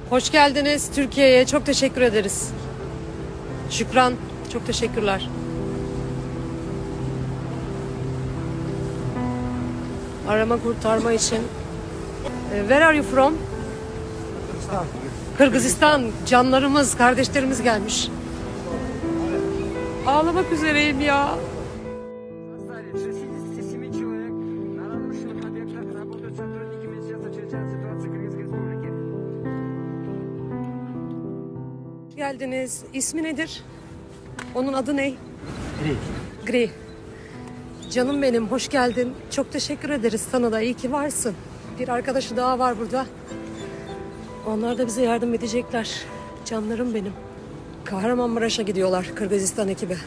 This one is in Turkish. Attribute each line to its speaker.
Speaker 1: Hoş geldiniz Türkiye'ye. Çok teşekkür ederiz. Şükran. Çok teşekkürler. Arama kurtarma için. Where are you from? Kırgızistan. Canlarımız, kardeşlerimiz gelmiş. Ağlamak üzereyim ya. Geldiniz. İsmi nedir? Onun adı ne?
Speaker 2: Gri.
Speaker 1: Gri. Canım benim, hoş geldin. Çok teşekkür ederiz sana da. İyi ki varsın. Bir arkadaşı daha var burada. Onlar da bize yardım edecekler. Canlarım benim. Kahramanmaraş'a gidiyorlar Kırgızistan ekibi.